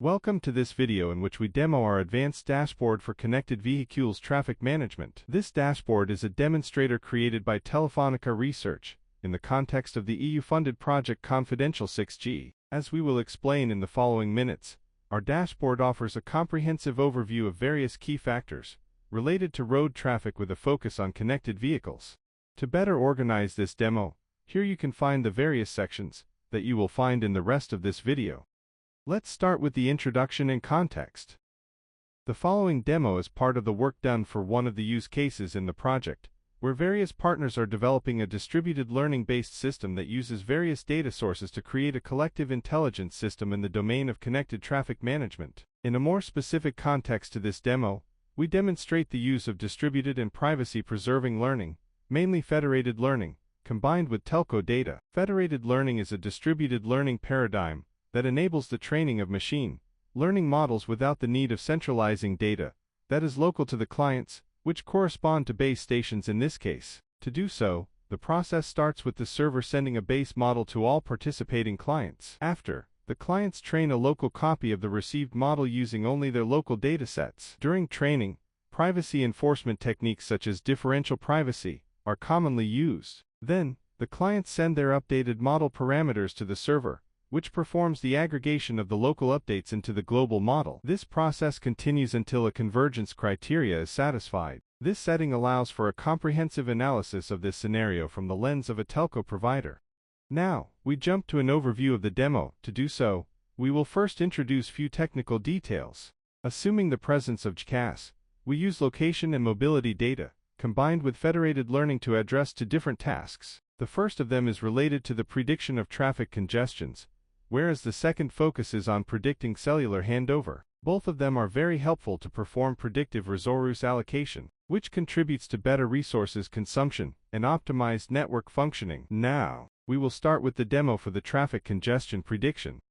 Welcome to this video in which we demo our advanced dashboard for connected vehicles traffic management. This dashboard is a demonstrator created by Telefónica Research in the context of the EU-funded project CONFIDENTIAL6G. As we will explain in the following minutes, our dashboard offers a comprehensive overview of various key factors related to road traffic with a focus on connected vehicles. To better organize this demo, here you can find the various sections that you will find in the rest of this video. Let's start with the introduction and context. The following demo is part of the work done for one of the use cases in the project, where various partners are developing a distributed learning-based system that uses various data sources to create a collective intelligence system in the domain of connected traffic management. In a more specific context to this demo, we demonstrate the use of distributed and privacy-preserving learning, mainly federated learning, combined with telco data. Federated learning is a distributed learning paradigm that enables the training of machine learning models without the need of centralizing data that is local to the clients, which correspond to base stations in this case. To do so, the process starts with the server sending a base model to all participating clients. After, the clients train a local copy of the received model using only their local datasets. During training, privacy enforcement techniques such as differential privacy are commonly used. Then, the clients send their updated model parameters to the server, which performs the aggregation of the local updates into the global model. This process continues until a convergence criteria is satisfied. This setting allows for a comprehensive analysis of this scenario from the lens of a telco provider. Now, we jump to an overview of the demo. To do so, we will first introduce few technical details. Assuming the presence of EuCNC, we use location and mobility data, combined with federated learning to address two different tasks. The first of them is related to the prediction of traffic congestions, whereas the second focuses on predicting cellular handover. Both of them are very helpful to perform predictive resource allocation, which contributes to better resources consumption and optimized network functioning. Now, we will start with the demo for the traffic congestion prediction.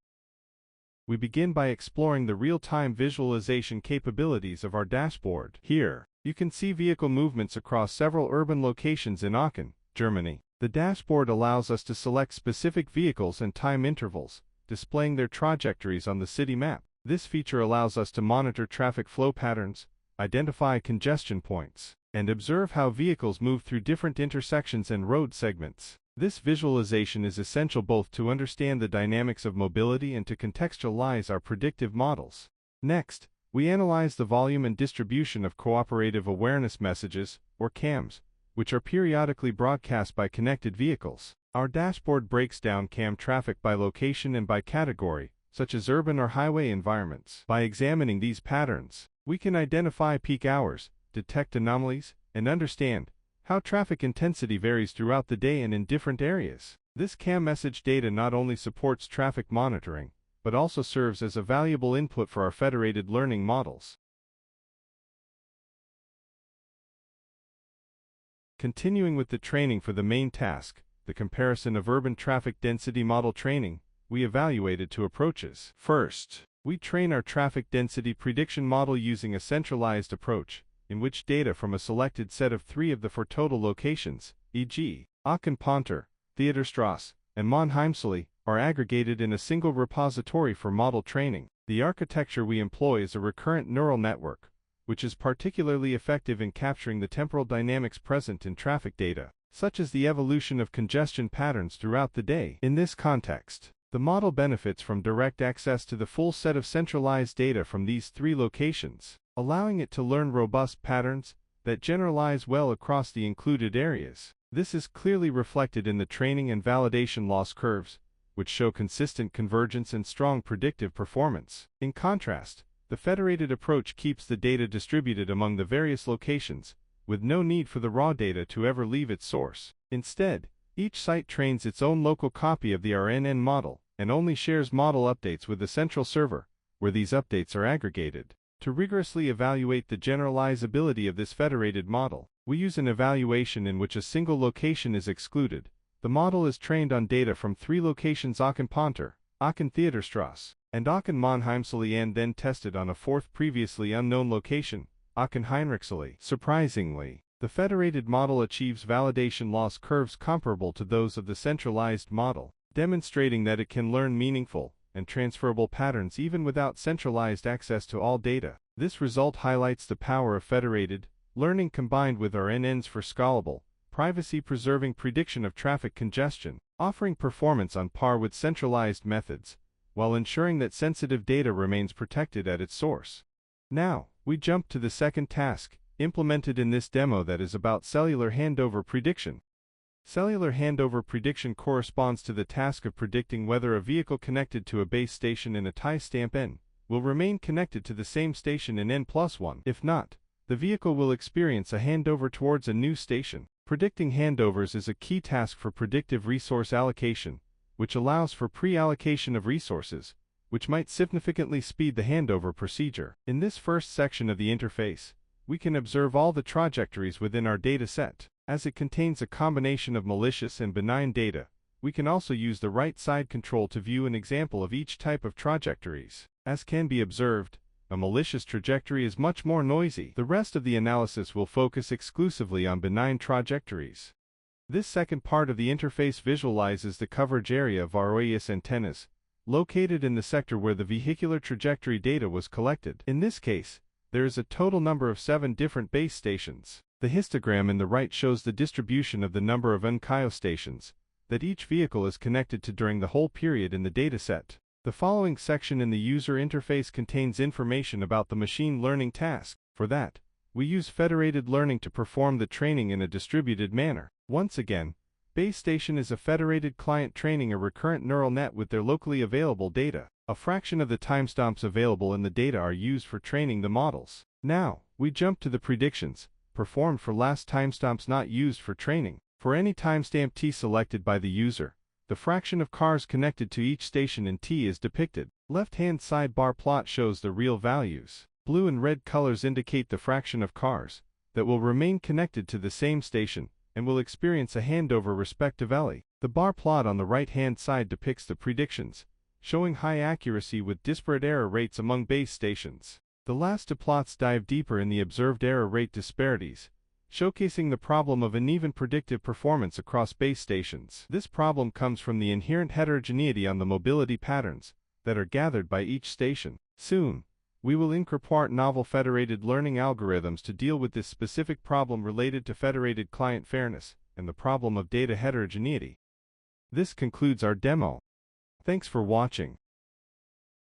We begin by exploring the real-time visualization capabilities of our dashboard. Here, you can see vehicle movements across several urban locations in Aachen, Germany. The dashboard allows us to select specific vehicles and time intervals, displaying their trajectories on the city map. This feature allows us to monitor traffic flow patterns, identify congestion points, and observe how vehicles move through different intersections and road segments. This visualization is essential both to understand the dynamics of mobility and to contextualize our predictive models. Next, we analyze the volume and distribution of cooperative awareness messages, or CAMs, which are periodically broadcast by connected vehicles. Our dashboard breaks down CAM traffic by location and by category, such as urban or highway environments. By examining these patterns, we can identify peak hours, detect anomalies, and understand how traffic intensity varies throughout the day and in different areas. This CAM message data not only supports traffic monitoring, but also serves as a valuable input for our federated learning models. Continuing with the training for the main task, the comparison of urban traffic density model training, we evaluated two approaches. First, we train our traffic density prediction model using a centralized approach, in which data from a selected set of 3 of the 4 total locations, e.g., Aachen-Ponter, Theaterstrasse, and Mannheimsee, are aggregated in a single repository for model training. The architecture we employ is a recurrent neural network, which is particularly effective in capturing the temporal dynamics present in traffic data, such as the evolution of congestion patterns throughout the day. In this context, the model benefits from direct access to the full set of centralized data from these 3 locations, allowing it to learn robust patterns that generalize well across the included areas. This is clearly reflected in the training and validation loss curves, which show consistent convergence and strong predictive performance. In contrast, the federated approach keeps the data distributed among the various locations, with no need for the raw data to ever leave its source. Instead, each site trains its own local copy of the RNN model, and only shares model updates with the central server, where these updates are aggregated. To rigorously evaluate the generalizability of this federated model, we use an evaluation in which a single location is excluded. The model is trained on data from 3 locations: Aachen-Ponter, Aachen-Theaterstrasse, and Aachen-Mannheimsee, and then tested on a 4th previously unknown location, Aachen-Heinrichsee. Surprisingly, the federated model achieves validation loss curves comparable to those of the centralized model, demonstrating that it can learn meaningful and transferable patterns even without centralized access to all data. This result highlights the power of federated learning combined with RNNs for scalable, privacy-preserving prediction of traffic congestion, offering performance on par with centralized methods, while ensuring that sensitive data remains protected at its source. Now, we jump to the second task, implemented in this demo, that is about cellular handover prediction. Cellular handover prediction corresponds to the task of predicting whether a vehicle connected to a base station in a timestamp n will remain connected to the same station in n+1. If not, the vehicle will experience a handover towards a new station. Predicting handovers is a key task for predictive resource allocation, which allows for pre-allocation of resources, which might significantly speed the handover procedure. In this first section of the interface, we can observe all the trajectories within our data set. As it contains a combination of malicious and benign data, we can also use the right side control to view an example of each type of trajectories. As can be observed, a malicious trajectory is much more noisy. The rest of the analysis will focus exclusively on benign trajectories. This second part of the interface visualizes the coverage area of our OAS antennas, located in the sector where the vehicular trajectory data was collected. In this case, there is a total number of 7 different base stations. The histogram in the right shows the distribution of the number of EuCNC stations that each vehicle is connected to during the whole period in the dataset. The following section in the user interface contains information about the machine learning task. For that, we use federated learning to perform the training in a distributed manner. Once again, base station is a federated client training a recurrent neural net with their locally available data. A fraction of the timestamps available in the data are used for training the models. Now, we jump to the predictions, performed for last timestamps not used for training. For any timestamp t selected by the user, the fraction of cars connected to each station in t is depicted. Left-hand side bar plot shows the real values. Blue and red colors indicate the fraction of cars that will remain connected to the same station and will experience a handover respectively. The bar plot on the right-hand side depicts the predictions, showing high accuracy with disparate error rates among base stations. The last two plots dive deeper in the observed error rate disparities, showcasing the problem of uneven predictive performance across base stations. This problem comes from the inherent heterogeneity on the mobility patterns that are gathered by each station. Soon, we will incorporate novel federated learning algorithms to deal with this specific problem related to federated client fairness and the problem of data heterogeneity. This concludes our demo. Thanks for watching.